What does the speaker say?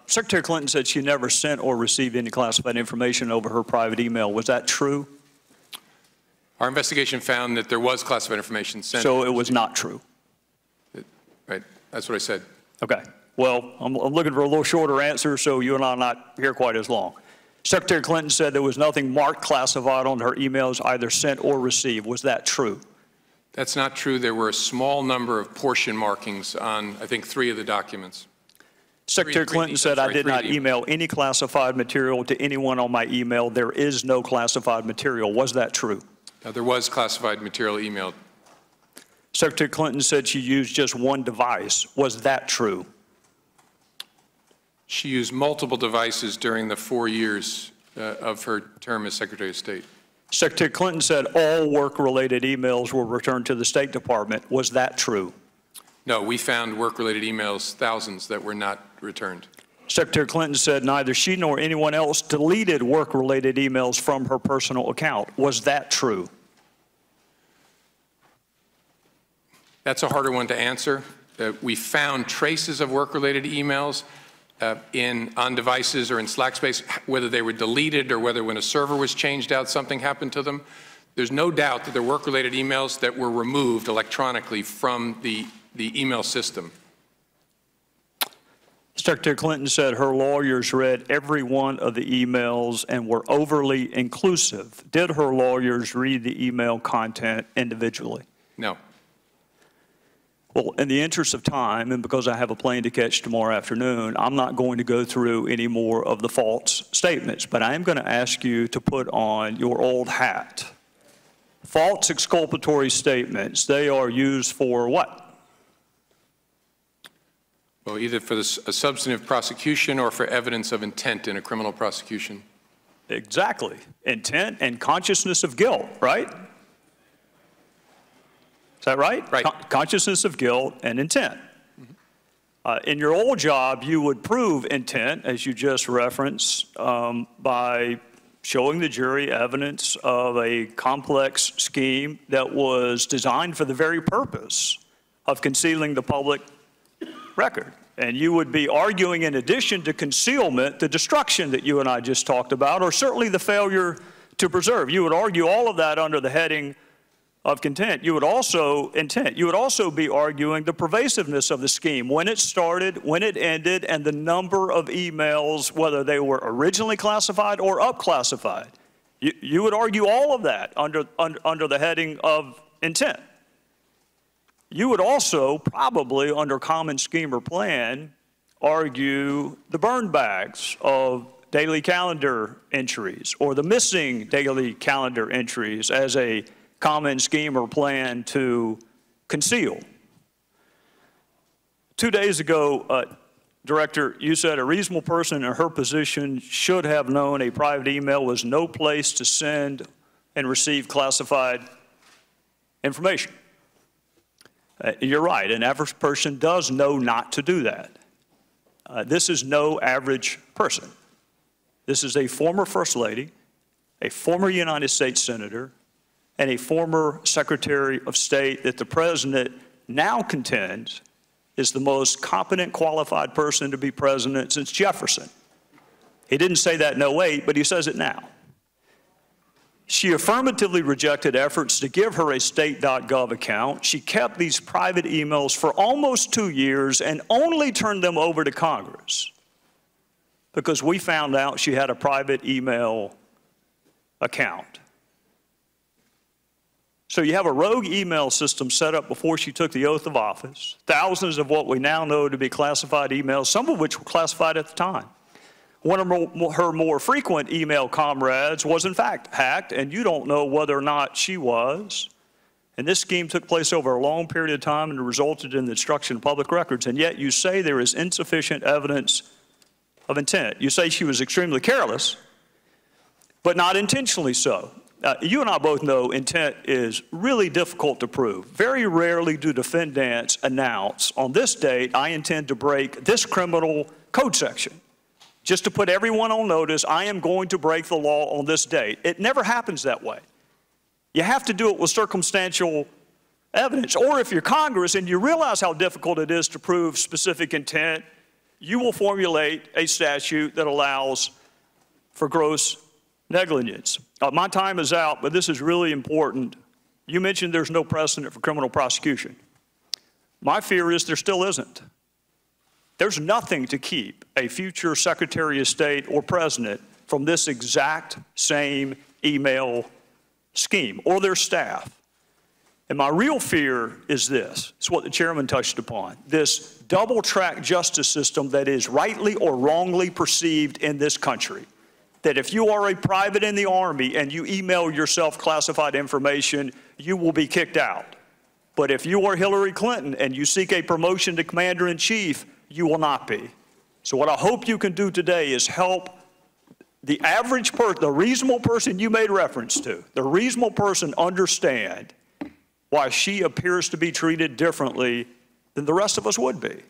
Secretary Clinton said she never sent or received any classified information over her private email. Was that true? Our investigation found that there was classified information sent. So it was not true? Right. That's what I said. Okay. Well, I'm looking for a little shorter answer so you and I are not here quite as long. Secretary Clinton said there was nothing marked classified on her emails either sent or received. Was that true? That's not true. There were a small number of portion markings on, I think, 3 of the documents. Secretary Clinton said, I did not email any classified material to anyone on my email. There is no classified material. Was that true? There was classified material emailed. Secretary Clinton said she used just one device. Was that true? She used multiple devices during the 4 years of her term as Secretary of State. Secretary Clinton said all work-related emails were returned to the State Department. Was that true? No, we found work-related emails, thousands, that were not returned. Secretary Clinton said neither she nor anyone else deleted work-related emails from her personal account. Was that true? That's a harder one to answer. We found traces of work-related emails on devices or in Slack space, whether they were deleted or whether when a server was changed out, something happened to them. There's no doubt that there were work-related emails that were removed electronically from the email system. Secretary Clinton said her lawyers read every one of the emails and were overly inclusive. Did her lawyers read the email content individually? No. Well, in the interest of time, and because I have a plane to catch tomorrow afternoon, I'm not going to go through any more of the false statements, but I am going to ask you to put on your old hat. False exculpatory statements, they are used for what? Well, either for a substantive prosecution or for evidence of intent in a criminal prosecution. Exactly. Intent and consciousness of guilt, right? Is that right? Right. Consciousness of guilt and intent. In your old job, you would prove intent, as you just referenced, by showing the jury evidence of a complex scheme that was designed for the very purpose of concealing the public record. And you would be arguing, in addition to concealment, the destruction that you and I just talked about, or certainly the failure to preserve. You would argue all of that under the heading of intent. You would also be arguing the pervasiveness of the scheme, when it started, when it ended, and the number of emails, whether they were originally classified or up-classified. You would argue all of that under the heading of intent. You would also probably, under common scheme or plan, argue the burn bags of daily calendar entries or the missing daily calendar entries as a common scheme or plan to conceal. 2 days ago, Director, you said a reasonable person in her position should have known a private email was no place to send and receive classified information. You're right, an average person does know not to do that. This is no average person. This is a former First Lady, a former United States Senator, and a former Secretary of State that the President now contends is the most competent, qualified person to be president since Jefferson. He didn't say that in 08, but he says it now. She affirmatively rejected efforts to give her a state.gov account. She kept these private emails for almost 2 years and only turned them over to Congress because we found out she had a private email account. So you have a rogue email system set up before she took the oath of office, thousands of what we now know to be classified emails, some of which were classified at the time. One of her more frequent email comrades was in fact hacked, and you don't know whether or not she was. And this scheme took place over a long period of time and resulted in the destruction of public records, and yet you say there is insufficient evidence of intent. You say she was extremely careless, but not intentionally so. You and I both know intent is really difficult to prove. Very rarely do defendants announce, on this date, I intend to break this criminal code section. Just to put everyone on notice, I am going to break the law on this date. It never happens that way. You have to do it with circumstantial evidence. Or if you're Congress and you realize how difficult it is to prove specific intent, you will formulate a statute that allows for gross negligence. My time is out, but this is really important. You mentioned there's no precedent for criminal prosecution. My fear is there still isn't. There's nothing to keep a future Secretary of State or President from this exact same email scheme or their staff. And my real fear is this. It's what the chairman touched upon. This double-track justice system that is rightly or wrongly perceived in this country. That if you are a private in the Army and you email yourself classified information, you will be kicked out. But if you are Hillary Clinton and you seek a promotion to Commander-in-Chief, you will not be. So what I hope you can do today is help the average person, the reasonable person you made reference to, the reasonable person understand why she appears to be treated differently than the rest of us would be.